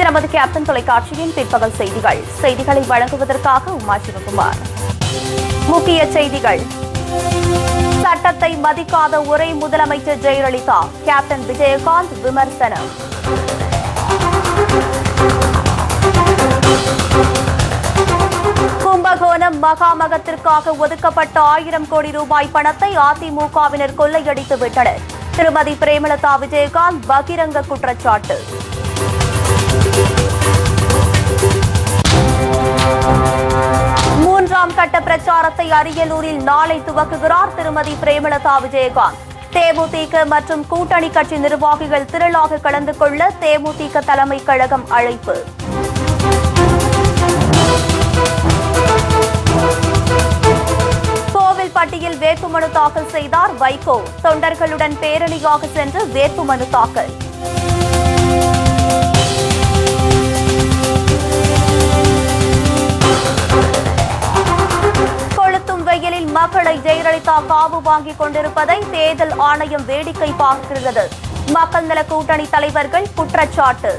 நமது கேப்டன் தொலைக்காட்சியின் பிற்பகல் செய்திகளை வழங்குவதற்காக உமா சிவகுமார். முக்கிய செய்திகள். சட்டத்தை மதிக்காத ஒரே முதலமைச்சர் ஜெயலலிதா, கேப்டன் விஜயகாந்த் விமர்சனம். கும்பகோணம் மகாமகத்திற்காக ஒதுக்கப்பட்ட 1000 கோடி ரூபாய் பணத்தை அதிமுகவினர் கொள்ளையடித்து விட்டனர். திருமதி பிரேமலதா விஜயகாந்த் பகிரங்க குற்றச்சாட்டு. மூன்றாம் கட்ட பிரச்சாரத்தை அரியலூரில் நாளை துவக்குகிறார் திருமதி பிரேமலதா விஜயகாந்த். தேமுதிக மற்றும் கூட்டணி கட்சி நிர்வாகிகள் திரளாக கலந்து கொள்ள தேமுதிக தலைமை கழகம் அழைப்பு. கோவில்பட்டியில் வேட்புமனு தாக்கல் செய்தார் வைகோ. தொண்டர்களுடன் பேரணியாக சென்று வேட்புமனு தாக்கல். கொளுத்தும் வெயிலில் மக்களை ஜெயலலிதா காவு வாங்கிக் கொண்டிருப்பதை தேர்தல் ஆணையம் வேடிக்கை பார்க்கிறது. மக்கள் நல கூட்டணி தலைவர்கள் குற்றச்சாட்டு.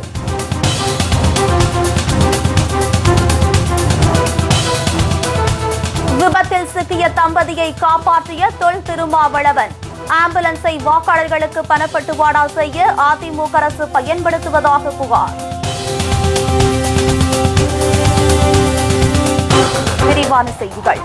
விபத்தில் சிக்கிய தம்பதியை காப்பாற்றிய தொல் திருமாவளவன். ஆம்புலன்ஸை வாக்காளர்களுக்கு பணப்பட்டுவாடா செய்ய அதிமுக அரசு பயன்படுத்துவதாக புகார். விரிவான செய்திகள்.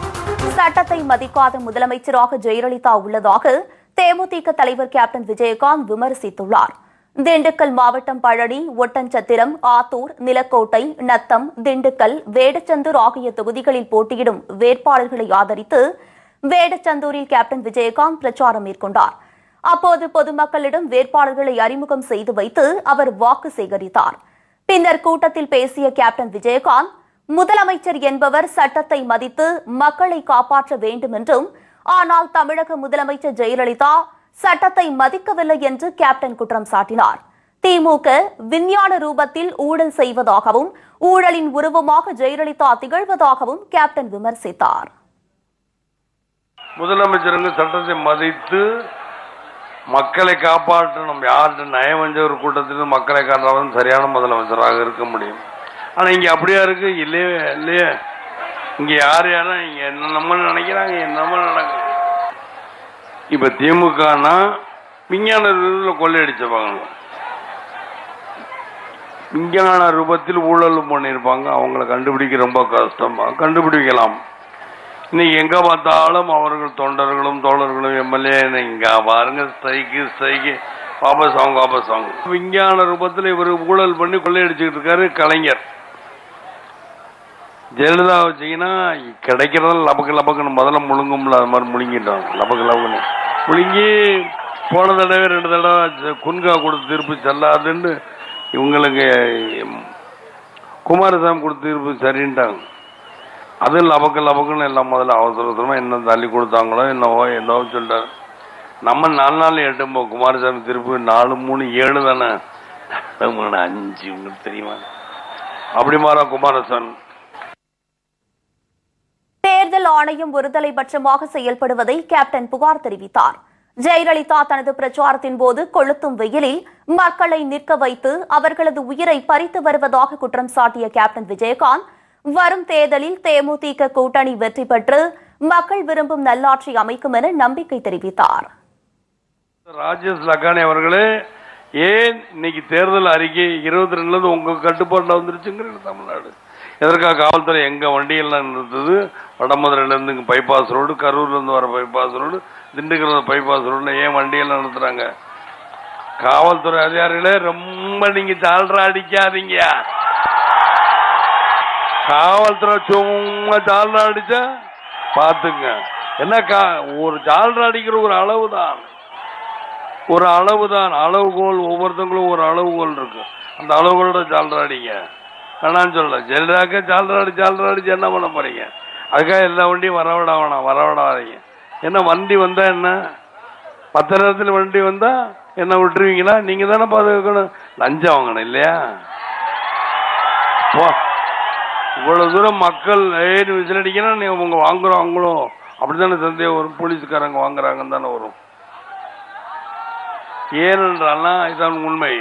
சட்டத்தை மதிக்காத முதலமைச்சராக ஜெயலலிதா உள்ளதாக தேமுதிக தலைவர் கேப்டன் விஜயகாந்த் விமர்சித்துள்ளார். திண்டுக்கல் மாவட்டம் பழனி, ஒட்டன்சத்திரம், ஆத்தூர், நிலக்கோட்டை, நத்தம், திண்டுக்கல், வேடச்சந்தூர் ஆகிய தொகுதிகளில் போட்டியிடும் வேட்பாளர்களை ஆதரித்து வேடச்சந்தூரில் கேப்டன் விஜயகாந்த் பிரச்சாரம் மேற்கொண்டார். அப்போது பொதுமக்களிடம் வேட்பாளர்களை அறிமுகம் செய்து வைத்து அவர் வாக்கு சேகரித்தார். பின்னர் கூட்டத்தில் பேசிய கேப்டன் விஜயகாந்த், முதலமைச்சர் என்பவர் சட்டத்தை மதித்து மக்களை காப்பாற்ற வேண்டும் என்றும், ஆனால் தமிழக முதலமைச்சர் ஜெயலலிதா சட்டத்தை மதிக்கவில்லை என்று கேப்டன் குற்றம் சாட்டினார். திமுக விஞ்ஞான ரூபத்தில் ஊழல் செய்வதாகவும், ஊழலின் உருவமாக ஜெயலலிதா திகழ்வதாகவும் கேப்டன் விமர்சித்தார். முதலமைச்சருங்க சட்டத்தை மதித்து மக்களை காப்பாற்றணும். யார்கிட்ட நயவஞ்ச ஒரு கூட்டத்திலிருந்து மக்களை காட்டுறவன் சரியான முதலமைச்சராக இருக்க முடியும். ஆனா இங்க அப்படியா இருக்கு? இல்லையே இல்லையே. இங்க யாரும் இங்க என்னென்னமோ நினைக்கிறாங்க, என்னமோ நடக்குது. இப்ப திமுகனா விஞ்ஞான ரூபத்தில் கொள்ளையடிச்சவங்க, விஞ்ஞான ரூபத்தில் ஊழலும் பண்ணியிருப்பாங்க. அவங்களை கண்டுபிடிக்க ரொம்ப கஷ்டமா, கண்டுபிடிக்கலாம். இன்னைக்கு எங்க பார்த்தாலும் அவர்கள் தொண்டர்களும் தோழர்களும் எம்எல்ஏ இங்க பாருங்க ஸ்ட்ரைக்கு வாபஸ் அவங்க. விஞ்ஞான ரூபத்தில் இவர் ஊழல் பண்ணி கொள்ளையடிச்சுக்கிட்டு இருக்காரு கலைஞர். ஜெயலலிதா வச்சீங்கன்னா கிடைக்கிறதால லபக்குன்னு முதல்ல முழுங்கும்ல, அது மாதிரி முழுங்கிட்டோம். லபக்குன்னு முழுங்கி போன தடவை 2 தடவை குன்கா கொடுத்து தீர்ப்பு செல்லாதுன்னு இவங்களுக்கு குமாரசாமி கொடுத்து தீர்ப்பு சரின்ட்டாங்க. அது லபக்குன்னு எல்லாம் முதல்ல அவசரமா என்ன தள்ளி கொடுத்தாங்களோ என்னவோ சொல்லிட்டாரு. நம்ம 4 நாள் 8 குமாரசாமி தீர்ப்பு 4, 3, 7 தானே, 5 உங்களுக்கு தெரியுமா? அப்படி மாறா குமாரசாமி. தேர்தல் ஆணையம் ஒருதலைபட்சமாக செயல்படுவதை கேப்டன் புகார் தெரிவித்தார். ஜெயலலிதா தனது பிரச்சாரத்தின் போது கொளுத்தும் வெயிலில் மக்களை நிற்க வைத்து அவர்களது உயிரை பறித்து வருவதாக குற்றம் சாட்டிய கேப்டன் விஜயகாந்த், வரும் தேர்தலில் தேமுதிக கூட்டணி வெற்றி பெற்று மக்கள் விரும்பும் நல்லாட்சி அமைக்கும் என நம்பிக்கை தெரிவித்தார். ராஜேஷ் லக்கானி அவர்களே, ஏன் இன்னைக்கு தேர்தல் அறிக்கை 22 உங்க கட்டுப்பாட்டில் வந்துருச்சுங்கிற தமிழ்நாடு எதற்காக காவல்துறை எங்க வண்டியெல்லாம் நிறுத்துது? வடமதுரையிலேருந்து இங்கே பைபாஸ் ரோடு, கரூர்லேருந்து வர பைபாஸ் ரோடு, திண்டுக்கல் பைபாஸ் ரோடுல ஏன் வண்டியெல்லாம் நிறுத்துறாங்க? காவல்துறை அதிகாரிகளே, ரொம்ப நீங்க ஜால்ரா அடிக்காதீங்க. காவல்துறை சும்மா ஜால்ரா அடிச்சா பாத்துங்க. என்ன ஒரு ஜால்ரா அடிக்கிற ஒரு அளவுகோல், ஒவ்வொருத்தங்களும் ஒரு அளவுகோல் இருக்கு. அந்த அளவுகோலோட ஜால்ரா அடிங்க வேணான்னு சொல்ல. ஜெயலலிதாக்க ஜால்ரா அடிச்சு என்ன பண்ண போறீங்க? அதுக்காக எல்லா வண்டியும் வரவிடாதீங்க. என்ன வண்டி வந்தா என்ன, 10 நேரத்தில் வண்டி வந்தா என்ன விட்டுருவீங்களா? நீங்க தானே பாதுகாக்கணும். லஞ்சம் வாங்கணும் இல்லையா? இவ்வளவு தூரம் மக்கள் ஏன்னு விசிலடிக்கணும், நீங்க உங்க வாங்குறோம் அப்படித்தானே சந்தேகம் வரும். போலீஸ்காரங்க வாங்குறாங்கன்னு தானே வரும். ஏனென்றால் இதான் உண்மை.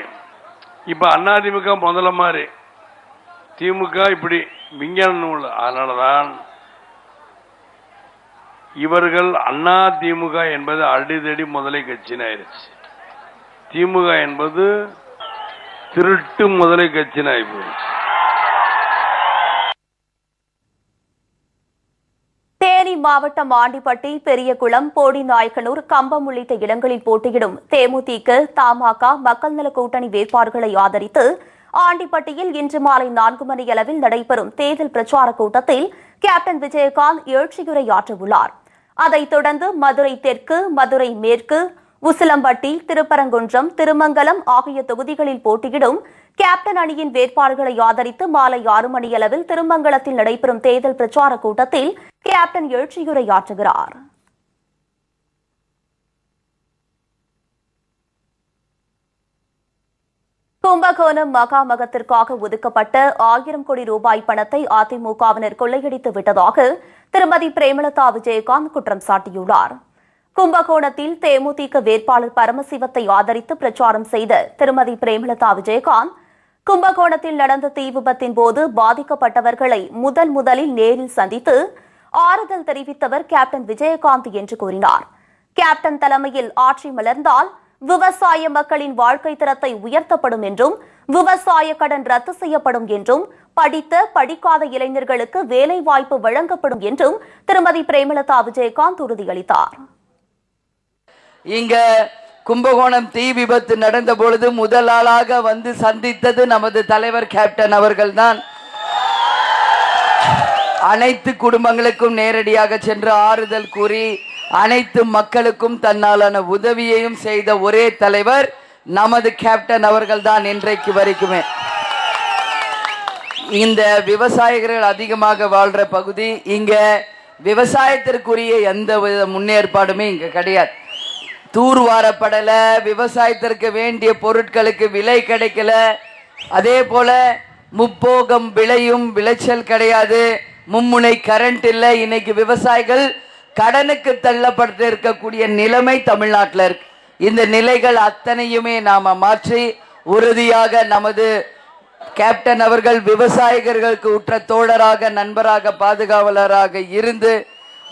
இப்ப அதிமுக முதல்ல மாதிரி திமுக இப்படி விஞ்ஞான நூல். அதனாலதான் இவர்கள் அண்ணா திமுக என்பது அடிதடி முதலை கட்சின்னு ஆயிடுச்சு. திமுக என்பது திருட்டு முதலை கட்சின்னு ஆகி போயிடுச்சு. தேனி மாவட்டம் ஆண்டிப்பட்டி, பெரியகுளம், போடிநாயக்கனூர், கம்பம் உள்ளிட்ட இடங்களில் போட்டியிடும் தேமுதிக, தமாக மக்கள் நல கூட்டணி வேட்பாளர்களை ஆதரித்து ஆண்டிப்பட்டியில் இன்று மாலை 4 மணியளவில் நடைபெறும் தேர்தல் பிரச்சார கூட்டத்தில் கேப்டன் விஜயகாந்த் எழுச்சியுரையாற்றவுள்ளார். அதைத் தொடர்ந்து மதுரை தெற்கு, மதுரை மேற்கு, உசிலம்பட்டி, திருப்பரங்குன்றம், திருமங்கலம் ஆகிய தொகுதிகளில் போட்டியிடும் கேப்டன் அணியின் வேட்பாளர்களை ஆதரித்து மாலை 6 மணியளவில் திருமங்கலத்தில் நடைபெறும் தேர்தல் பிரச்சார கூட்டத்தில் கேப்டன் எழுச்சியுரையாற்றுகிறார். கும்பகோணம் மகாமகத்திற்காக ஒதுக்கப்பட்ட 1000 கோடி ரூபாய் பணத்தை அதிமுகவினர் கொள்ளையடித்து விட்டதாக திருமதி பிரேமலதா விஜயகாந்த் குற்றம் சாட்டியுள்ளார். கும்பகோணத்தில் தேமுதிக வேட்பாளர் பரமசிவத்தை ஆதரித்து பிரச்சாரம் செய்த திருமதி பிரேமலதா விஜயகாந்த் கும்பகோணத்தில் நடந்த தீ விபத்தின் போது பாதிக்கப்பட்டவர்களை முதலில் நேரில் சந்தித்து ஆறுதல் தெரிவித்தவர் கேப்டன் விஜயகாந்த் என்று கூறினார். கேப்டன் தலைமையில் ஆட்சி மலர்ந்தால் விவசாய மக்களின் வாழ்க்கை தரத்தை உயர்த்தப்படும் என்றும், விவசாய கடன் ரத்து செய்யப்படும் என்றும், படித்த படிக்காத இளைஞர்களுக்கு வேலை வாய்ப்பு வழங்கப்படும் என்றும் திருமதி பிரேமலதா விஜயகாந்த் உறுதியளித்தார். இங்க கும்பகோணம் தீ விபத்து நடந்த பொழுது முதல் ஆளாக வந்து சந்தித்தது நமது தலைவர் கேப்டன் அவர்கள்தான். அனைத்து குடும்பங்களுக்கும் நேரடியாக சென்று ஆறுதல் கூறி அனைத்து மக்களுக்கும் தன்னாலான உதவியையும் செய்த ஒரே தலைவர் நமது கேப்டன் அவர்கள்தான் இன்றைக்கு வரைக்குமே. இந்த விவசாயிகள் அதிகமாக வாழ்ற பகுதி, இங்க விவசாயத்திற்குரிய எந்த வித முன்னேற்பாடுமே இங்க கிடையாது. தூர்வாரப்படல, விவசாயத்திற்கு வேண்டிய பொருட்களுக்கு விலை கிடைக்கல, அதே போல முப்போகம் விளையும் விளைச்சல் கிடையாது, மும்முனை கரண்ட் இல்லை. இன்னைக்கு விவசாயிகள் கடனுக்கு தள்ளப்பட்டு இருக்கக்கூடிய நிலைமை தமிழ்நாட்டில் இருக்கு. இந்த நிலைகள் அத்தனையுமே நாம மாற்றி உறுதியாக நமது கேப்டன் அவர்கள் விவசாயிகளுக்கு உற்ற தோழராக, நண்பராக, பாதுகாவலராக இருந்து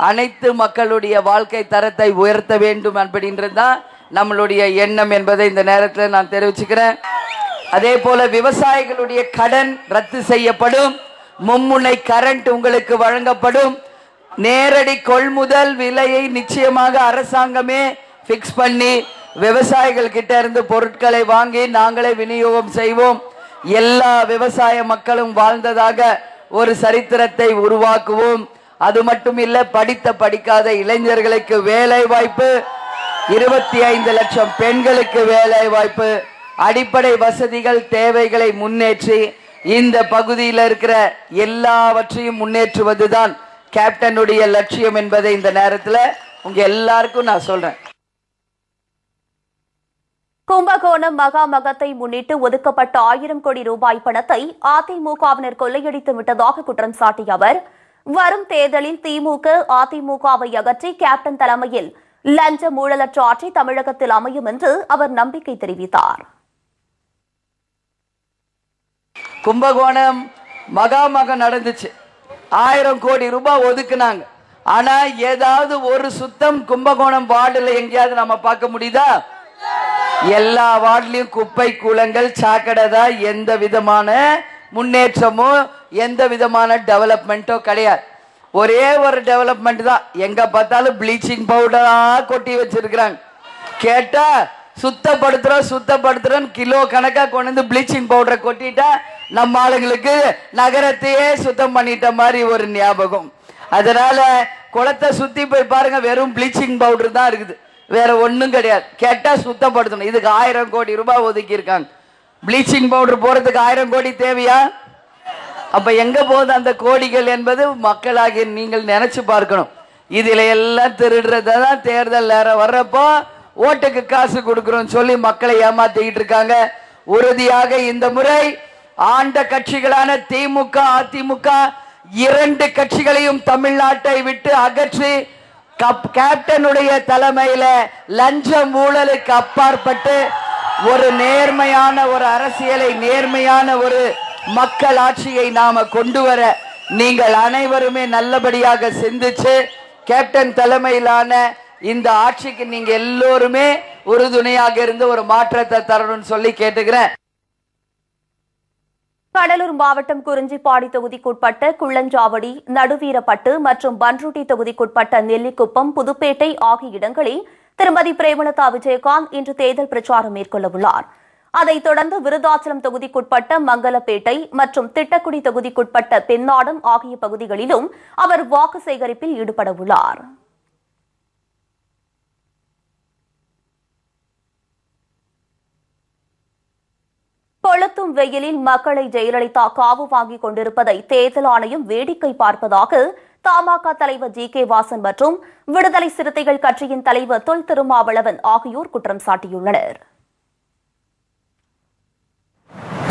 அனைத்து மக்களுடைய வாழ்க்கை தரத்தை உயர்த்த வேண்டும் அப்படின்றதுதான் நம்மளுடைய எண்ணம் என்பதை இந்த நேரத்தில் நான் தெரிவிச்சுக்கிறேன். அதே போல விவசாயிகளுடைய கடன் ரத்து செய்யப்படும், மும்முனை கரண்ட் உங்களுக்கு வழங்கப்படும், நேரடி கொள்முதல் விலையை நிச்சயமாக அரசாங்கமே பிக்ஸ் பண்ணி விவசாயிகள் கிட்ட இருந்து பொருட்களை வாங்கி நாங்களே விநியோகம் செய்வோம். எல்லா விவசாய மக்களும் வாழ்ந்ததாக ஒரு சரித்திரத்தை உருவாக்குவோம். அது மட்டும் இல்ல, படித்த படிக்காத இளைஞர்களுக்கு வேலை வாய்ப்பு, 25 லட்சம் பெண்களுக்கு வேலை வாய்ப்பு, அடிப்படை வசதிகள் தேவைகளை முன்னேற்றி இந்த பகுதியில் இருக்கிற எல்லாவற்றையும் முன்னேற்றுவதுதான் கேப்டனுடைய லட்சியம் என்பதை இந்த நேரத்தில் உங்க எல்லாருக்கும் நான் சொல்றேன். கும்பகோணம் மகாமகத்தை முன்னிட்டு ஒதுக்கப்பட்ட 1000 கோடி ரூபாய் பணத்தை அதிமுகவினர் கொள்ளையடித்து விட்டதாக குற்றம் சாட்டிய அவர், வரும் தேர்தலில் திமுக அதிமுகவை அகற்றி கேப்டன் தலைமையில் லஞ்ச ஊழலற்ற ஆட்சி தமிழகத்தில் அமையும் என்று அவர் நம்பிக்கை தெரிவித்தார். கும்பகோணம் மகாமகம் நடந்துச்சு, 1000 கோடி ரூபாய் ஒதுக்குனாங்க. ஆனா ஏதாவது ஒரு சுத்தம் கும்பகோணம் வார்டுல எங்கேயாவது நம்ம பார்க்க முடியுதா? எல்லா வார்டுலயும் குப்பை கூலங்கள், சாக்கடை தான். எந்த விதமான முன்னேற்றமோ எந்த விதமான டெவலப்மெண்ட்டோ கிடையாது. ஒரே ஒரு டெவலப்மெண்ட் தான், எங்க பார்த்தாலும் ப்ளீச்சிங் பவுடரா கொட்டி வச்சிருக்கிறாங்க. கேட்டா சுத்தப்படுத்துறோம் கிலோ கணக்கா கொண்டு வந்து ப்ளீச்சிங் பவுடரை கொட்டிட்டா நம்ம ஆளுங்களுக்கு நகரத்தையே சுத்தம் பண்ணிட்ட மாதிரி ஒரு ஞாபகம். அதனால குளத்தை சுத்தி போய் பாருங்க, வெறும் ப்ளீச்சிங் பவுடர் தான் இருக்குது, வேற ஒன்றும் கிடையாது. கேட்டா சுத்தப்படுத்தணும். இதுக்கு 1000 கோடி ரூபாய் ஒதுக்கி இருக்காங்க. ப்ளீச்சிங் பவுடர் போறதுக்கு 1000 கோடி தேவையா? அப்ப எங்க போகுது அந்த கோடிகள் என்பது மக்களாகிய நீங்கள் நினைச்சு பார்க்கணும். இதுல எல்லாம் திருடுறதான் தேர்தல் நேரம் வர்றப்போ ஓட்டுக்கு காசு கொடுக்கிறோம் சொல்லி மக்களை ஏமாத்திக்கிட்டு இருக்காங்க. உறுதியாக இந்த முறை ஆண்ட கட்சிகளான திமுக அதிமுக 2 கட்சிகளையும் தமிழ்நாட்டை விட்டு அகற்றி கேப்டனுடைய தலைமையில லஞ்சம் ஊழலுக்கு அப்பாற்பட்டு ஒரு நேர்மையான ஒரு அரசியலை, நேர்மையான ஒரு மக்கள் ஆட்சியை நாம கொண்டு வர நீங்கள் அனைவருமே நல்லபடியாக சிந்திச்சு கேப்டன் தலைமையிலான இந்த ஆட்சிக்கு நீங்க எல்லோருமே உறுதுணையாக இருந்து ஒரு மாற்றத்தை தரணும்னு சொல்லி கேட்டுக்கிறேன். கடலூர் மாவட்டம் குறிஞ்சிப்பாடி தொகுதிக்குட்பட்ட குள்ளஞ்சாவடி, நடுவீரப்பட்டு மற்றும் பன்ருட்டி தொகுதிக்குட்பட்ட நெல்லிக்குப்பம், புதுப்பேட்டை ஆகிய இடங்களில் திருமதி பிரேமலதா விஜயகாந்த் இன்று தேர்தல் பிரச்சாரம் மேற்கொள்ளவுள்ளார். அதைத் தொடர்ந்து விருதாச்சலம் தொகுதிக்குட்பட்ட மங்கலப்பேட்டை மற்றும் திட்டக்குடி தொகுதிக்குட்பட்ட பெண்ணாடம் ஆகிய பகுதிகளிலும் அவர் வாக்கு சேகரிப்பில் ஈடுபடவுள்ளார். கொளுத்தும் வெயிலில் மக்களை ஜெயலலிதா காவு வாங்கிக் கொண்டிருப்பதை தேர்தல் ஆணையம் வேடிக்கை பார்ப்பதாக தமாக தலைவர் ஜி.கே. வாசன் மற்றும் விடுதலை சிறுத்தைகள் கட்சியின் தலைவர் தொல் திருமாவளவன் ஆகியோர் குற்றம் சாட்டியுள்ளனர்.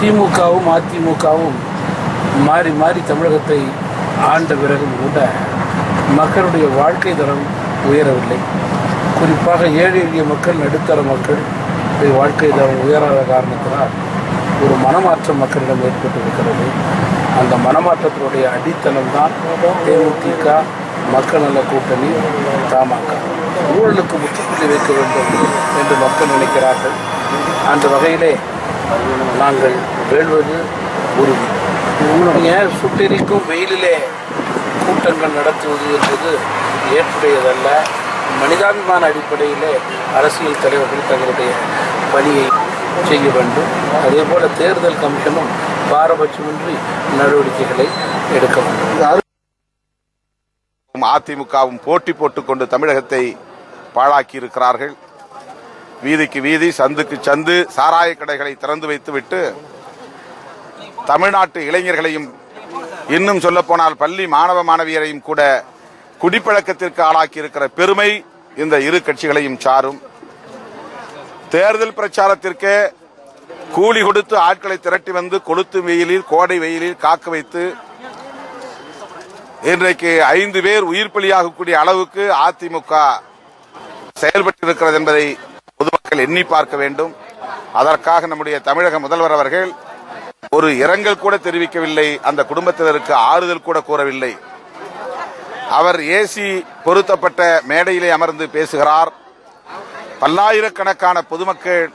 திமுகவும் அதிமுகவும் மாறி மாறி தமிழகத்தை ஆண்ட பிறகும் கூட மக்களுடைய வாழ்க்கை தரம் உயரவில்லை. குறிப்பாக ஏழை எளிய மக்கள், நடுத்தர மக்கள் வாழ்க்கை தரம் உயராத காரணத்தினால் ஒரு மனமாற்றம் மக்களிடம் ஏற்பட்டிருக்கிறது. அந்த மனமாற்றத்தினுடைய அடித்தளம் தான் தேமுதிக, மக்கள் நல கூட்டணி, தமாக. ஊழலுக்கு முற்றுப்புள்ளி வைக்க வேண்டும் என்று மக்கள் நினைக்கிறார்கள். அந்த வகையிலே நாங்கள் வேள்வது உறுதி. சுட்டெரிக்கும் வெயிலிலே கூட்டங்கள் நடத்துவது என்பது ஏற்புடையதல்ல. மனிதாபிமான அடிப்படையிலே அரசியல் தலைவர்கள் தங்களுடைய பணியை செய்ய வேண்டும். அதே போல தேர்தல் கமிஷனும் பாரபட்சமின்றி நடவடிக்கைகளை எடுக்க வேண்டும். அதிமுகவும் போட்டி போட்டுக்கொண்டு தமிழகத்தை பாழாக்கி இருக்கிறார்கள். வீதிக்கு வீதி, சந்துக்கு சந்து சாராய கடைகளை திறந்து வைத்துவிட்டு தமிழ்நாட்டு இளைஞர்களையும், இன்னும் சொல்ல போனால் பள்ளி மாணவ மாணவியரையும் கூட குடிப்பழக்கத்திற்கு ஆளாக்கி இருக்கிற பெருமை இந்த இரு கட்சிகளையும் சாரும். தேர்தல் பிரச்சாரத்திற்கு கூலி கொடுத்து ஆட்களை திரட்டி வந்து கொளுத்து வெயிலில், கோடை வெயிலில் காக்க வைத்து இன்றைக்கு 5 பேர் உயிர் பலியாகக்கூடிய அளவுக்கு அதிமுக செயல்பட்டிருக்கிறது என்பதை பொதுமக்கள் எண்ணி பார்க்க வேண்டும். அதற்காக நம்முடைய தமிழக முதல்வர் அவர்கள் ஒரு இரங்கல் கூட தெரிவிக்கவில்லை. அந்த குடும்பத்தினருக்கு ஆறுதல் கூட கூறவில்லை. அவர் ஏசி பொருத்தப்பட்ட மேடையிலே அமர்ந்து பேசுகிறார். பல்லாயிரக்கணக்கான பொதுமக்கள்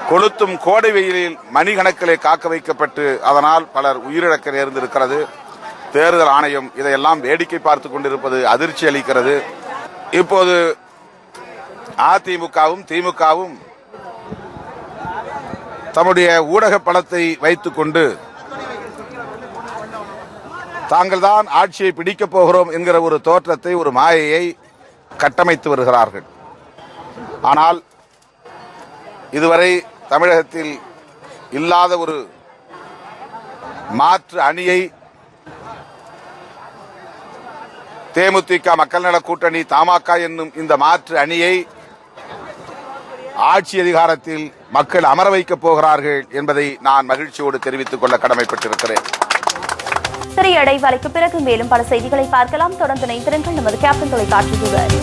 கொளுத்தும் கோடை வெயிலில் மணிக்கணக்கிலே காக்க வைக்கப்பட்டு அதனால் பலர் உயிரிழக்க நேர்ந்திருக்கிறது. தேர்தல் ஆணையம் இதையெல்லாம் வேடிக்கை பார்த்துக் கொண்டிருப்பது அதிர்ச்சி அளிக்கிறது. இப்போது அதிமுகவும் திமுகவும் தம்முடைய ஊடக பலத்தை வைத்துக் கொண்டு தாங்கள் தான் ஆட்சியை பிடிக்கப் போகிறோம் என்கிற ஒரு தோற்றத்தை, ஒரு மாயையை கட்டமைத்து வருகிறார்கள். ஆனால் இதுவரை தமிழகத்தில் இல்லாத ஒரு மாற்று அணியை தேமுதிக, மக்கள் நல கூட்டணி, தமாக என்னும் இந்த மாற்று அணியை ஆட்சி அதிகாரத்தில் மக்கள் அமர வைக்கப் போகிறார்கள் என்பதை நான் மகிழ்ச்சியோடு தெரிவித்துக் கொள்ள கடமைப்பட்டிருக்கிறேன். சிறிய இடைவேளைக்கு பிறகு மேலும் பல செய்திகளை பார்க்கலாம். தொடர்ந்து இணைந்திருங்கள் நமது கேப்டன் தொலைக்காட்சியுடன்.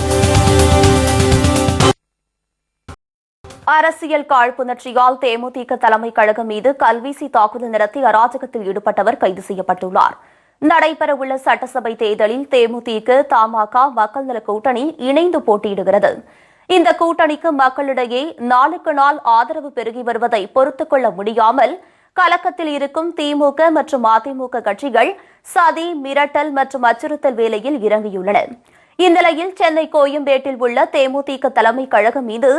அரசியல் காழ்ப்புணர்ச்சியால் தேமுதிக தலைமை கழகம் மீது கல்வீசி தாக்குதல் நடத்தி அராஜகத்தில் ஈடுபட்டவர் கைது செய்யப்பட்டுள்ளார். நடைபெறவுள்ள சட்டசபை தேர்தலில் தேமுதிக, தமாக, மக்கள் நல கூட்டணி இணைந்து போட்டியிடுகிறது. இந்த கூட்டணிக்கு மக்களிடையே நாளுக்கு நாள் ஆதரவு பெருகி வருவதை பொறுத்துக் கொள்ள முடியாமல் கலக்கத்தில் இருக்கும் திமுக மற்றும் அதிமுக கட்சிகள் சதி, மிரட்டல் மற்றும் அச்சுறுத்தல் வேலையில் இறங்கியுள்ளன. இந்நிலையில் சென்னை கோயம்பேட்டில் உள்ள தேமுதிக தலைமை கழகம் மீது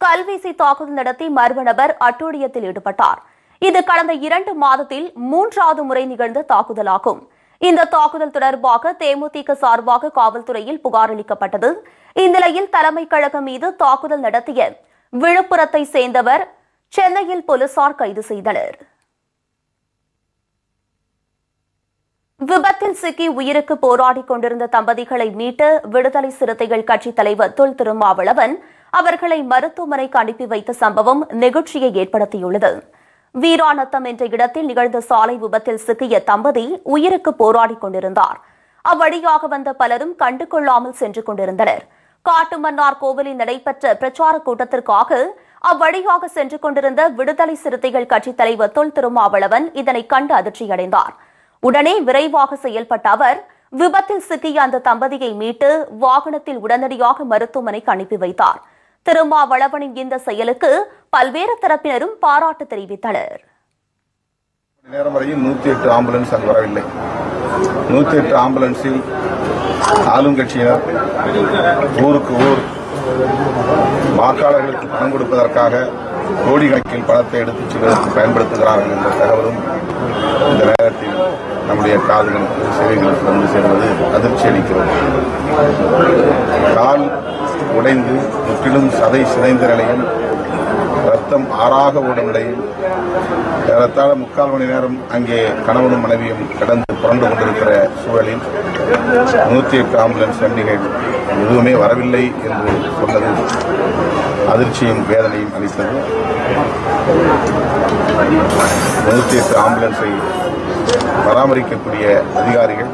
கல்வீசி தாக்குதல் நடத்தி மர்ம நபர் அட்டூழியத்தில் ஈடுபட்டார். இது கடந்த 2 மாதத்தில் 3வது முறை நிகழ்ந்த தாக்குதலாகும். இந்த தாக்குதல் தொடர்பாக தேமுதிக சார்பாக காவல்துறையில் புகார் அளிக்கப்பட்டது. இந்நிலையில் தலைமை கழகம் மீது தாக்குதல் நடத்திய விழுப்புரத்தை சேர்ந்தவர் சென்னையில் போலீசார் கைது செய்தனர். விபத்தில் சிக்கி உயிருக்கு போராடிக் கொண்டிருந்த தம்பதிகளை மீட்டு விடுதலை சிறுத்தைகள் கட்சித் தலைவர் தொல் திருமாவளவன் அவர்களை மருத்துவமனைக்கு அனுப்பி வைத்த சம்பவம் நெகிழ்ச்சியை ஏற்படுத்தியுள்ளது. வீராநத்தம் என்ற இடத்தில் நிகழ்ந்த சாலை விபத்தில் சிக்கிய தம்பதி உயிருக்கு போராடிக் கொண்டிருந்தார். அவ்வழியாக வந்த பலரும் கண்டுகொள்ளாமல் சென்று கொண்டிருந்தனர். காட்டுமன்னார் கோவிலில் நடைபெற்ற பிரச்சார கூட்டத்திற்காக அவ்வழியாக சென்று கொண்டிருந்த விடுதலை சிறுத்தைகள் கட்சித் தலைவர் தொல் திருமாவளவன் இதனை கண்டு அதிர்ச்சியடைந்தார். உடனே விரைவாக செயல்பட்ட அவர் விபத்தில் சிக்கிய அந்த தம்பதியை மீட்டு வாகனத்தில் உடனடியாக மருத்துவமனைக்கு அனுப்பி வைத்தார். திருமாவளவனின் இந்த செயலுக்கு பல்வேறு தரப்பினரும் பாராட்டு தெரிவித்தனர். நேரம் வரையில் 108 ஆம்புலன்ஸ் அங்கு வரவில்லை. 108 ஆம்புலன்ஸில் ஆளுங்கட்சியினர் ஊருக்கு ஊர் வாக்காளர்களுக்கு பணம் கொடுப்பதற்காக கோடிக்கணக்கில் பணத்தை எடுத்துச் செல்வதற்கு பயன்படுத்துகிறார்கள் என்ற தகவலும் இந்த நேரத்தில் நம்முடைய காதுகளுக்கு செவிகளுக்கு வந்து சேர்வது அதிர்ச்சி அளிக்கிறது. கால் உடைந்து முற்றிலும் சதை சிதைந்த நிலையில் ரத்தம் ஆறாக ஓடும் நிலையில் ஏறத்தாழ 3/4 மணி நேரம் அங்கே கணவனும் மனைவியும் கடந்து புரண்டு கொண்டிருக்கிற சூழலில் 108 ஆம்புலன்ஸ் வண்டிகள் எதுவுமே வரவில்லை என்று சொன்னது அதிர்ச்சியும் வேதனையும் அளித்தது. 108 ஆம்புலன்ஸை பராமரிக்கக்கூடிய அதிகாரிகள்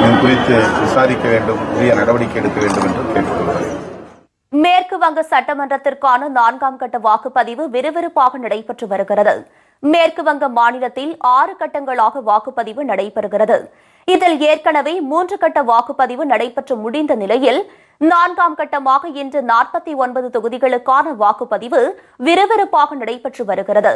இது குறித்து விசாரிக்க வேண்டும், உரிய நடவடிக்கை எடுக்க வேண்டும் என்று கேட்டுக்கொள்கிறேன். மேற்கு வங்க சட்டமன்றத்திற்கான 4ஆம் கட்ட வாக்குப்பதிவு விறுவிறுப்பாக நடைபெற்று வருகிறது. மேற்கு வங்க மாநிலத்தில் 6 கட்டங்களாக வாக்குப்பதிவு நடைபெறுகிறது. இதில் ஏற்கனவே 3 கட்ட வாக்குப்பதிவு நடைபெற்று முடிந்த நிலையில் 4ஆம் கட்டமாக இன்று 49 தொகுதிகளுக்கான வாக்குப்பதிவு விறுவிறுப்பாக நடைபெற்று வருகிறது.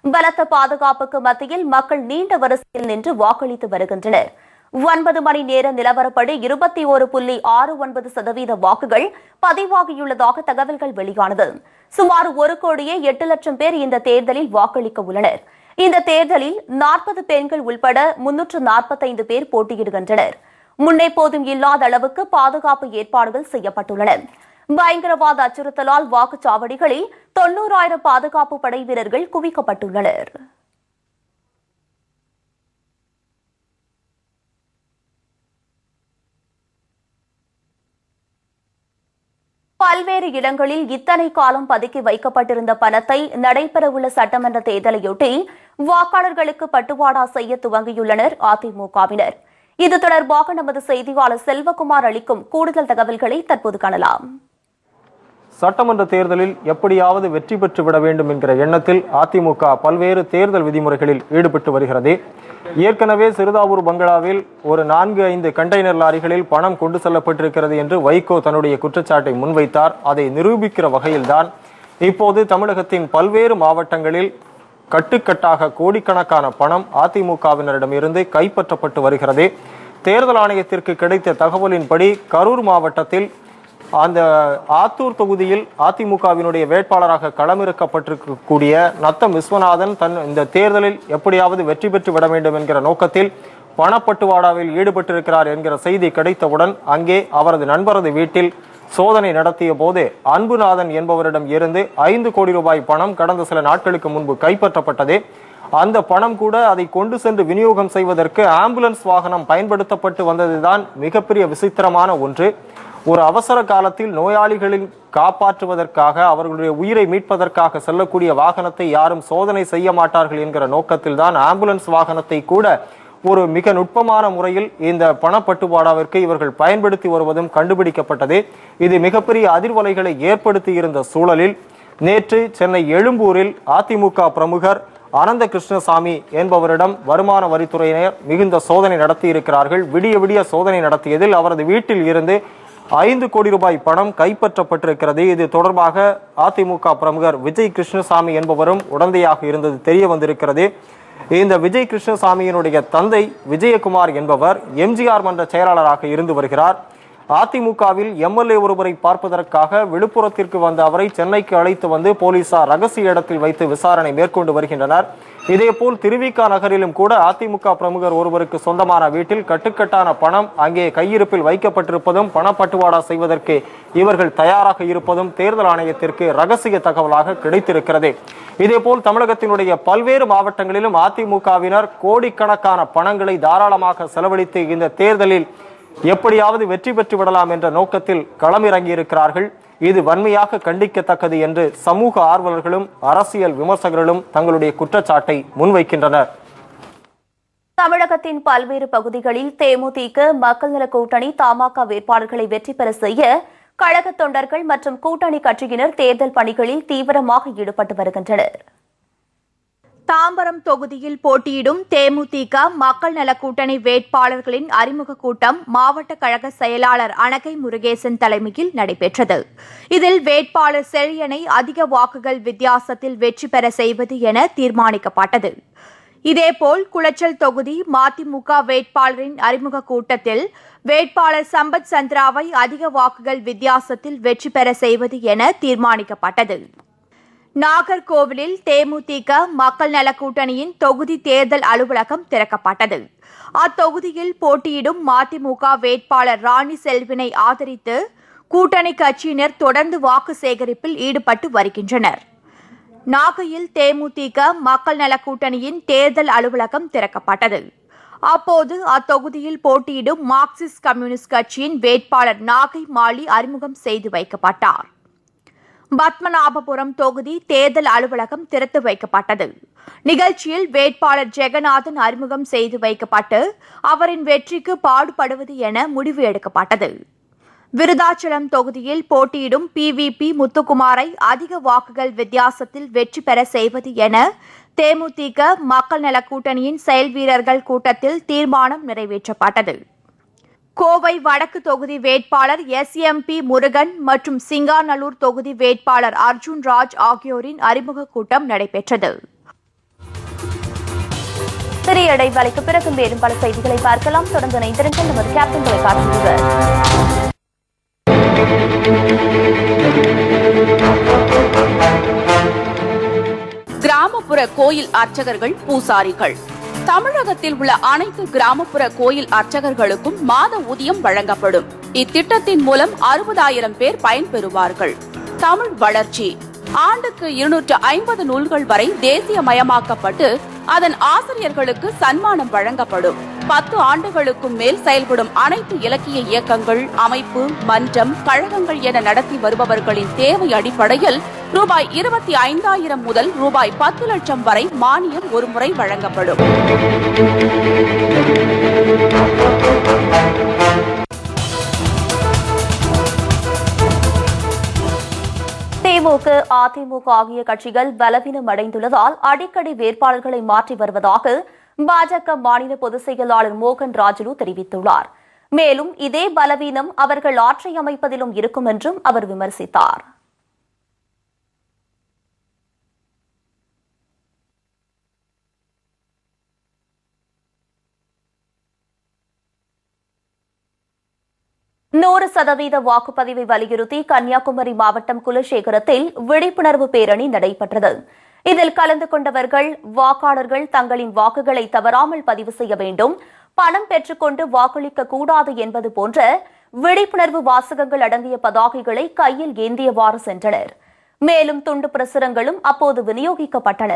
பலத்த பாதுகாப்புக்கு மத்தியில் மக்கள் நீண்ட வரிசையில் நின்று வாக்களித்து வருகின்றனர். 9 மணி நேர நிலவரப்படி 21.69% வாக்குகள் பதிவாகியுள்ளதாக தகவல்கள் வெளியானது. சுமார் 1,08,00,000 பேர் இந்த தேர்தலில் வாக்களிக்க உள்ளனர். இந்த தேர்தலில் 40 பெண்கள் உள்பட 345 பேர் போட்டியிடுகின்றனர். முன்னெப்போதும் இல்லாத அளவுக்கு பாதுகாப்பு ஏற்பாடுகள் செய்யப்பட்டுள்ளன. பயங்கரவாத அச்சுறுத்தலால் வாக்குச்சாவடிகளில் 90,000 பாதுகாப்பு படை வீரர்கள் குவிக்கப்பட்டுள்ளனர். பல்வேறு இடங்களில் இத்தனை காலம் பதுக்கி வைக்கப்பட்டிருந்த பணத்தை நடைபெறவுள்ள சட்டமன்ற தேர்தலையொட்டி வாக்காளர்களுக்கு பட்டுவாடா செய்ய துவங்கியுள்ளனர் அதிமுகவினர். இது தொடர்பாக நமது செய்தியாளர் செல்வகுமார் அளிக்கும் கூடுதல் தகவல்களை தற்போது காணலாம். சட்டமன்ற தேர்தலில் எப்படியாவது வெற்றி பெற்று விட வேண்டும் என்கிற எண்ணத்தில் அதிமுக பல்வேறு தேர்தல் விதிமுறைகளில் ஈடுபட்டு வருகிறது. ஏற்கனவே சிறுதாவூர் பங்களாவில் ஒரு 4-5 கண்டெய்னர் லாரிகளில் பணம் கொண்டு செல்லப்பட்டிருக்கிறது என்று வைகோ தன்னுடைய குற்றச்சாட்டை முன்வைத்தார். அதை நிரூபிக்கிற வகையில்தான் இப்போது தமிழகத்தின் பல்வேறு மாவட்டங்களில் கட்டுக்கட்டாக கோடிக்கணக்கான பணம் அதிமுகவினரிடமிருந்து கைப்பற்றப்பட்டு வருகிறது. தேர்தல் ஆணையத்திற்கு கிடைத்த தகவலின்படி கரூர் மாவட்டத்தில் அந்த ஆத்தூர் தொகுதியில் அதிமுகவினுடைய வேட்பாளராக களமிறக்கப்பட்டிருக்கக்கூடிய நத்தம் விஸ்வநாதன் இந்த தேர்தலில் எப்படியாவது வெற்றி பெற்று விட வேண்டும் என்கிற நோக்கத்தில் பணப்பட்டுவாடாவில் ஈடுபட்டிருக்கிறார் என்கிற செய்தி கிடைத்தவுடன் அங்கே அவரது நண்பரது வீட்டில் சோதனை நடத்திய போது அன்புநாதன் என்பவரிடம் இருந்து 5 கோடி ரூபாய் பணம் கடந்த சில நாட்களுக்கு முன்பு கைப்பற்றப்பட்டது. அந்த பணம் கூட அதை கொண்டு சென்று விநியோகம் செய்வதற்கு ஆம்புலன்ஸ் வாகனம் பயன்படுத்தப்பட்டு வந்ததுதான் மிகப்பெரிய விசித்திரமான ஒன்று. ஒரு அவசர காலத்தில் நோயாளிகளின் காப்பாற்றுவதற்காக அவர்களுடைய உயிரை மீட்பதற்காக செல்லக்கூடிய வாகனத்தை யாரும் சோதனை செய்ய மாட்டார்கள் என்கிற நோக்கத்தில் தான் ஆம்புலன்ஸ் வாகனத்தை கூட ஒரு மிக நுட்பமான முறையில் இந்த பணப்பட்டுவாடாவிற்கு இவர்கள் பயன்படுத்தி வருவதும் கண்டுபிடிக்கப்பட்டது. இது மிகப்பெரிய அதிர்வலைகளை ஏற்படுத்தி இருந்த சூழலில் நேற்று சென்னை எழும்பூரில் அதிமுக பிரமுகர் அனந்த கிருஷ்ணசாமி என்பவரிடம் வருமான வரித்துறையினர் மிகுந்த சோதனை நடத்தி இருக்கிறார்கள். விடிய விடிய சோதனை நடத்தியதில் அவரது வீட்டில் இருந்து 5 கோடி ரூபாய் பணம் கைப்பற்றப்பட்டிருக்கிறது. இது தொடர்பாக அதிமுக பிரமுகர் விஜய் கிருஷ்ணசாமி என்பவரும் உடந்தையாக இருந்தது தெரிய வந்திருக்கிறது. இந்த விஜய் கிருஷ்ணசாமியினுடைய தந்தை விஜயகுமார் என்பவர் எம்ஜிஆர் மன்ற செயலாளராக இருந்து வருகிறார். அதிமுகவில் எம்எல்ஏ ஒருவரை பார்ப்பதற்காக விழுப்புரத்திற்கு வந்த அவரை சென்னைக்கு அழைத்து வந்து போலீசார் ரகசிய இடத்தில் வைத்து விசாரணை மேற்கொண்டு வருகின்றனர். இதேபோல் திருவிக நகரிலும் கூட அதிமுக பிரமுகர் ஒருவருக்கு சொந்தமான வீட்டில் கட்டுக்கட்டான பணம் அங்கே கையிருப்பில் வைக்கப்பட்டிருப்பதும் பணப்பட்டுவாடா செய்வதற்கு இவர்கள் தயாராக இருப்பதும் தேர்தல் ஆணையத்திற்கு ரகசிய தகவலாக கிடைத்திருக்கிறது. இதேபோல் தமிழகத்தினுடைய பல்வேறு மாவட்டங்களிலும் அதிமுகவினர் கோடிக்கணக்கான பணங்களை தாராளமாக செலவழித்து இந்த தேர்தலில் எப்படியாவது வெற்றி பெற்று விடலாம் என்ற நோக்கத்தில் களமிறங்கியிருக்கிறார்கள். இது வன்மையாக கண்டிக்கத்தக்கது என்று சமூக ஆர்வலர்களும் அரசியல் விமர்சகர்களும் தங்களுடைய குற்றச்சாட்டை முன்வைக்கின்றனர். தமிழகத்தின் பல்வேறு பகுதிகளில் தேமுதிக மக்கள் நல கூட்டணி தமாக வேட்பாளர்களை வெற்றி பெற செய்ய கழக தொண்டர்கள் மற்றும் கூட்டணி கட்சியினர் தேர்தல் பணிகளில் தீவிரமாக ஈடுபட்டு வருகின்றனர். தாம்பரம் தொகுதியில் போட்டியிடும் தேமுதிக மக்கள் நல கூட்டணி வேட்பாளர்களின் அறிமுக கூட்டம் மாவட்ட கழக செயலாளர் அனகை முருகேசன் தலைமையில் நடைபெற்றது. இதில் வேட்பாளர் செழியனை அதிக வாக்குகள் வித்தியாசத்தில் வெற்றி பெற செய்வது என தீர்மானிக்கப்பட்டது. இதேபோல் குளச்சல் தொகுதி மதிமுக வேட்பாளரின் அறிமுக கூட்டத்தில் வேட்பாளர் சம்பத் சந்திராவை அதிக வாக்குகள் வித்தியாசத்தில் வெற்றி பெற செய்வது என தீர்மானிக்கப்பட்டது. நாகர்கோவிலில் தேமுதிக மக்கள் நல கூட்டணியின் தொகுதி தேர்தல் அலுவலகம் திறக்கப்பட்டது. அத்தொகுதியில் போட்டியிடும் மதிமுக வேட்பாளர் ராணி செல்வினை ஆதரித்து கூட்டணி கட்சியினர் தொடர்ந்து வாக்கு சேகரிப்பில் ஈடுபட்டு வருகின்றனர். நாகையில் தேமுதிக மக்கள் நல கூட்டணியின் தேர்தல் அலுவலகம் திறக்கப்பட்டது. அப்போது அத்தொகுதியில் போட்டியிடும் மார்க்சிஸ்ட் கம்யூனிஸ்ட் கட்சியின் வேட்பாளர் நாகை மாலி அறிமுகம் செய்து வைக்கப்பட்டார். பத்மநாபபுரம் தொகுதி தேர்தல் அலுவலகம் திறந்து வைக்கப்பட்டது. நிகழ்ச்சியில் வேட்பாளர் ஜெகநாதன் அறிமுகம் செய்து வைக்கப்பட்டு அவரின் வெற்றிக்கு பாடுபடுவது என முடிவு எடுக்கப்பட்டது. விருதாச்சலம் தொகுதியில் போட்டியிடும் PVP முத்துக்குமாரை அதிக வாக்குகள் வித்தியாசத்தில் வெற்றி பெற செய்வது என தேமுதிக மக்கள் நல கூட்டணியின் செயல் வீரர்கள் கூட்டத்தில் தீர்மானம் நிறைவேற்றப்பட்டது. கோவை வடக்கு தொகுதி வேட்பாளர் SMP முருகன் மற்றும் சிங்காநல்லூர் தொகுதி வேட்பாளர் அர்ஜுன் ராஜ் ஆகியோரின் அறிமுக கூட்டம் நடைபெற்றது. சிறிய இடைவேளைக்கு பிறகு மேலும் பல செய்திகளை பார்க்கலாம். தொடர்ந்து இணைந்திருங்கள் நமது கேப்டன் தொலைக்காட்சியுடன். கிராமப்புற கோயில் அர்ச்சகர்கள் பூசாரிகள். தமிழகத்தில் உள்ள அனைத்து கிராமப்புற கோயில் அர்ச்சகர்களுக்கும் மாத ஊதியம் வழங்கப்படும். இத்திட்டத்தின் மூலம் 60,000 பேர் பயன்பெறுவார்கள். தமிழ் வளர்ச்சி. ஆண்டுக்கு 250 நூல்கள் வரை தேசியமயமாக்கப்பட்டு அதன் ஆசிரியர்களுக்கு சன்மானம் வழங்கப்படும். 10 ஆண்டுகளுக்கும் மேல் செயல்படும் அனைத்து இலக்கிய இயக்கங்கள், அமைப்பு, மன்றம், கழகங்கள் என நடத்தி வருபவர்களின் தேவை அடிப்படையில் ரூபாய் 25,000 முதல் ரூபாய் 10 லட்சம் வரை மானியம் ஒருமுறை வழங்கப்படும். திமுக, அதிமுக ஆகிய கட்சிகள் பலவீனம் அடைந்துள்ளதால் அடிக்கடி வேட்பாளர்களை மாற்றி வருவதாக பாஜக மாநில பொதுச் செயலாளர் மோகன் ராஜுலு தெரிவித்துள்ளார். மேலும் இதே பலவீனம் அவர்கள் ஆட்சி அமைப்பதிலும் இருக்கும் என்றும் அவர் விமர்சித்தார். நூறு சதவீத வாக்குப்பதிவை வலியுறுத்தி கன்னியாகுமரி மாவட்டம் குலசேகரத்தில் விழிப்புணர்வு பேரணி நடைபெற்றது. இதில் கலந்து கொண்டவர்கள் வாக்காளர்கள் தங்களின் வாக்குகளை தவறாமல் பதிவு செய்ய வேண்டும், பணம் பெற்றுக்கொண்டு வாக்களிக்க கூடாது என்பது போன்ற விழிப்புணர்வு வாசகங்கள் அடங்கிய பதாகைகளை கையில் ஏந்தியவாறு சென்றனர். மேலும் துண்டு பிரசுரங்களும் அப்போது விநியோகிக்கப்பட்டன.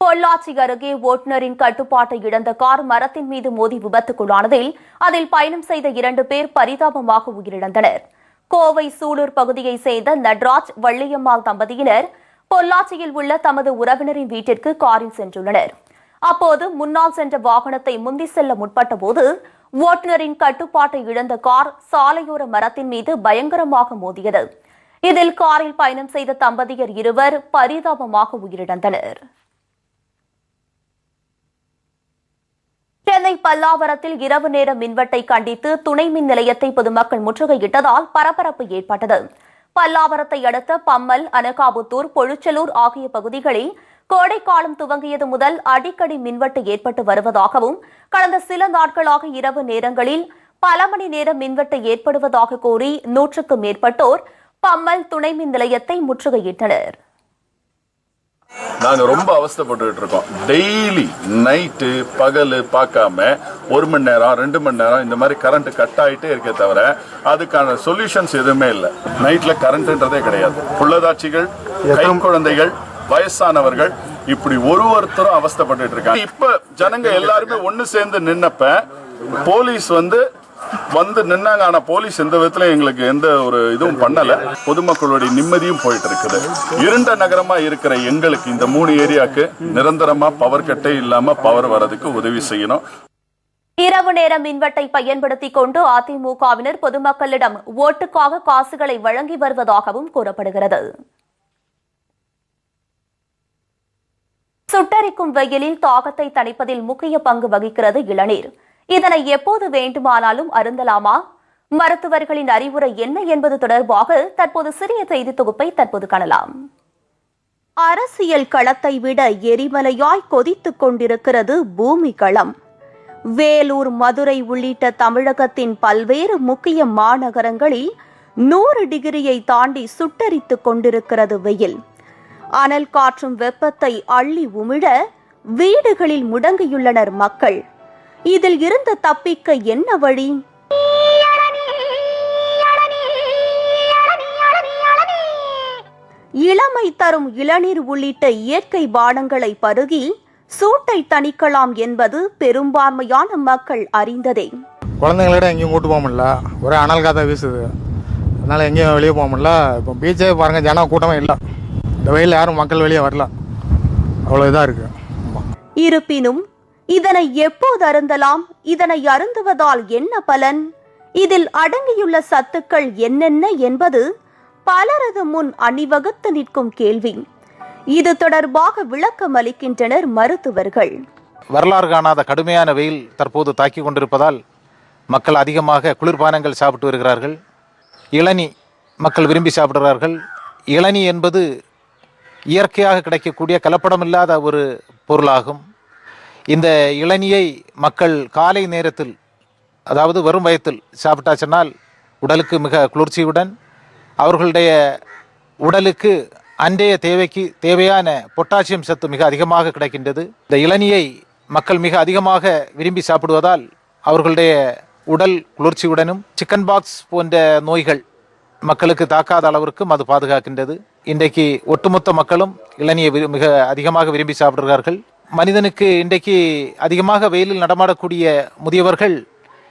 பொள்ளாச்சி அருகே ஓட்டுநரின் கட்டுப்பாட்டை இழந்த கார் மரத்தின் மீது மோதி விபத்துக்குள்ளானதில் அதில் பயணம் செய்த 2 பேர் பரிதாபமாக உயிரிழந்தனர். கோவை சூலூர் பகுதியைச் சேர்ந்த நட்ராஜ் வள்ளியம்மாள் தம்பதியினர் பொள்ளாச்சியில் உள்ள தமது உறவினரின் வீட்டிற்கு காரில் சென்றுள்ளனர். அப்போது முன்னால் சென்ற வாகனத்தை முந்தி செல்ல முற்பட்ட போது ஓட்டுநரின் கட்டுப்பாட்டை இழந்த கார் சாலையோர மரத்தின் மீது பயங்கரமாக மோதியது. இதில் காரில் பயணம் செய்த தம்பதியர் 2 பரிதாபமாக உயிரிழந்தனர். சென்னை பல்லாவரத்தில் இரவு நேர மின்வெட்டை கண்டித்து துணை மின் நிலையத்தை பொதுமக்கள் முற்றுகையிட்டதால் பரபரப்பு ஏற்பட்டது. பல்லாவரத்தை அடுத்த பம்மல், அனகாபுத்தூர், பொழுச்சலூர் ஆகிய பகுதிகளில் கோடைக்காலம் துவங்கியது முதல் அடிக்கடி மின்வெட்டு ஏற்பட்டு வருவதாகவும் கடந்த சில நாட்களாக இரவு நேரங்களில் பல மணி நேரம் மின்வெட்டு ஏற்படுவதாக கூறி 100க்கும் மேற்பட்டோர் பம்மல் துணை மின் நிலையத்தை முற்றுகையிட்டனர். நாங்க ரொம்ப அவஸ்தைப்பட்டு இருக்கோம். டெய்லி நைட்டு பகல் பார்க்காம 1 மணி நேரம் 2 மணி நேரம் இந்த மாதிரி கரண்ட் கட் ஆகிட்டே இருக்க தவிர அதுக்கான சொல்யூஷன்ஸ் எதுவுமே இல்லை. நைட்ல கரண்ட்ன்றதே கிடையாது. புள்ளதாச்சிகள், கை குழந்தைகள், வயசானவர்கள் இப்படி ஒருத்தரும் அவஸ்தைப்பட்டு இருக்காங்க. இப்ப ஜனங்க எல்லாருமே ஒண்ணு சேர்ந்து நின்னப்ப போலீஸ் வந்து நின்னாங்க. ஆனா போலீஸ் எந்த விதத்துல எங்களுக்கு எந்த ஒரு இதுவும் பண்ணல. பொதுமக்களுடைய நிம்மதியும் போயிட்டு இருக்குது. இருண்ட நகரமா இருக்கிற எங்களுக்கு இந்த 3 ஏரியாவுக்கு நிரந்தரமா பவர் கட்டே இல்லாம பவர் வரதுக்கு உதவி செய்யணும். இரவு நேர மின்வெட்டை பயன்படுத்திக் கொண்டு அதிமுகவினர் பொதுமக்களிடம் ஓட்டுக்காக காசுகளை வழங்கி வருவதாகவும் கூறப்படுகிறது. சுட்டரிக்கும் வெயிலில் தாகத்தை தணிப்பதில் முக்கிய பங்கு வகிக்கிறது இளநீர். இதனை எப்போது வேண்டுமானாலும் அருந்தலாமா? மருத்துவர்களின் அறிவுரை என்ன என்பது தொடர்பாக தற்போது சிறிய செய்தி தொகுப்பை காணலாம். அரசியல் களத்தை விட எரிமலையாய் கொதித்துக் கொண்டிருக்கிறது பூமி களம். வேலூர், மதுரை உள்ளிட்ட தமிழகத்தின் பல்வேறு முக்கிய மாநகரங்களில் 100 டிகிரியை தாண்டி சுட்டரித்துக் கொண்டிருக்கிறது வெயில். அனல் காற்றும் வெப்பத்தை அள்ளி உமிழ வீடுகளில் முடங்கியுள்ளனர் மக்கள். இதில் இருந்து தப்பிக்க என்ன வழி? இளமை தரும் இளநீர் உள்ளிட்ட இயற்கை பானங்களை பருகி சூட்டை தணிக்கலாம் என்பது பெரும்பான்மையான மக்கள் அறிந்ததே. குழந்தைங்களோட எங்கேயும் கூட்டு போக முடியல, ஒரே அனல் காத்தா வீசுது, அதனால எங்கேயும் வெளியே போக முடியல. இப்போ பீச்சே பாருங்க, ஜனம் கூட்டமே இல்லை. இந்த வெயில் யாரும் மக்கள் வெளியே வரல, அவ்வளோ இதாக இருக்கு. இருப்பினும் இதனை எப்போது அருந்தலாம்? இதனை அருந்துவதால் என்ன பலன்? இதில் அடங்கியுள்ள சத்துக்கள் என்னென்ன என்பது பலரது முன் அணிவகுத்து நிற்கும் கேள்வி. இது தொடர்பாக விளக்கம் அளிக்கின்றனர் மருத்துவர்கள். வரலாறு காணாத கடுமையான வெயில் தற்போது தாக்கி கொண்டிருப்பதால் மக்கள் அதிகமாக குளிர்பானங்கள் சாப்பிட்டு வருகிறார்கள். இளநீ மக்கள் விரும்பி சாப்பிடுகிறார்கள். இளநீ என்பது இயற்கையாக கிடைக்கக்கூடிய கலப்படமில்லாத ஒரு பொருளாகும். இந்த இளநியை மக்கள் காலை நேரத்தில், அதாவது வெறும் வயத்தில் சாப்பிட்டாச்சனால் உடலுக்கு மிக குளிர்ச்சியுடன் அவர்களுடைய உடலுக்கு அன்றைய தேவைக்கு தேவையான பொட்டாசியம் சத்து மிக அதிகமாக கிடைக்கின்றது. இந்த இளநியை மக்கள் மிக அதிகமாக விரும்பி சாப்பிடுவதால் அவர்களுடைய உடல் குளிர்ச்சியுடனும் சிக்கன் பாக்ஸ் போன்ற நோய்கள் மக்களுக்கு தாக்காத அளவிற்கும் அது பாதுகாக்கின்றது. இன்றைக்கு ஒட்டுமொத்த மக்களும் இளநியை மிக அதிகமாக விரும்பி சாப்பிடுகிறார்கள். மனிதனுக்கு இன்றைக்கு அதிகமாக வெயிலில் நடமாடக்கூடிய முதியவர்கள்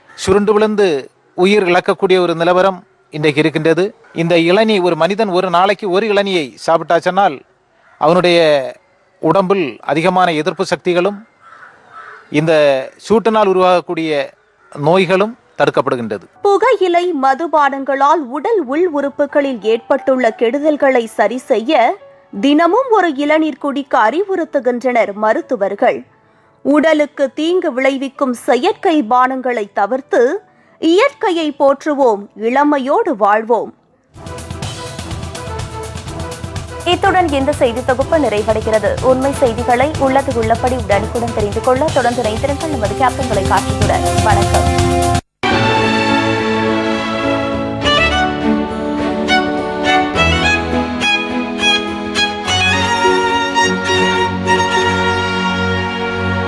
சுருண்டு விழுந்து உயிர் இழக்கக்கூடிய ஒரு நிலவரம் இன்றைக்கு இருக்கின்றது. இந்த இளநீ, ஒரு மனிதன் ஒரு நாளைக்கு ஒரு இளநியை சாப்பிட்டாச்சனால் அவனுடைய உடம்பில் அதிகமான எதிர்ப்பு சக்திகளும் இந்த சூட்டினால் உருவாகக்கூடிய நோய்களும் தடுக்கப்படுகின்றது. புகையிலை, மதுபானங்களால் உடல் உள் உறுப்புகளில் ஏற்பட்டுள்ள கெடுதல்களை சரி செய்ய தினமும் ஒரு இளநீர் குடிக்க அறிவுறுத்துகின்றனர் மருத்துவர்கள். உடலுக்கு தீங்கு விளைவிக்கும் செயற்கை பானங்களை தவிர்த்து இயற்கையை போற்றுவோம், இளமையோடு வாழ்வோம். இத்துடன் இந்த செய்தி தொகுப்பு நிறைவடைகிறது. உண்மை செய்திகளை உள்ளது உள்ளபடி உடனுக்குடன் தெரிந்து கொள்ள தொடர்ந்து இணைந்திருங்கள் நமது கேப்டன் தொலைக்காட்சியுடன். வணக்கம்.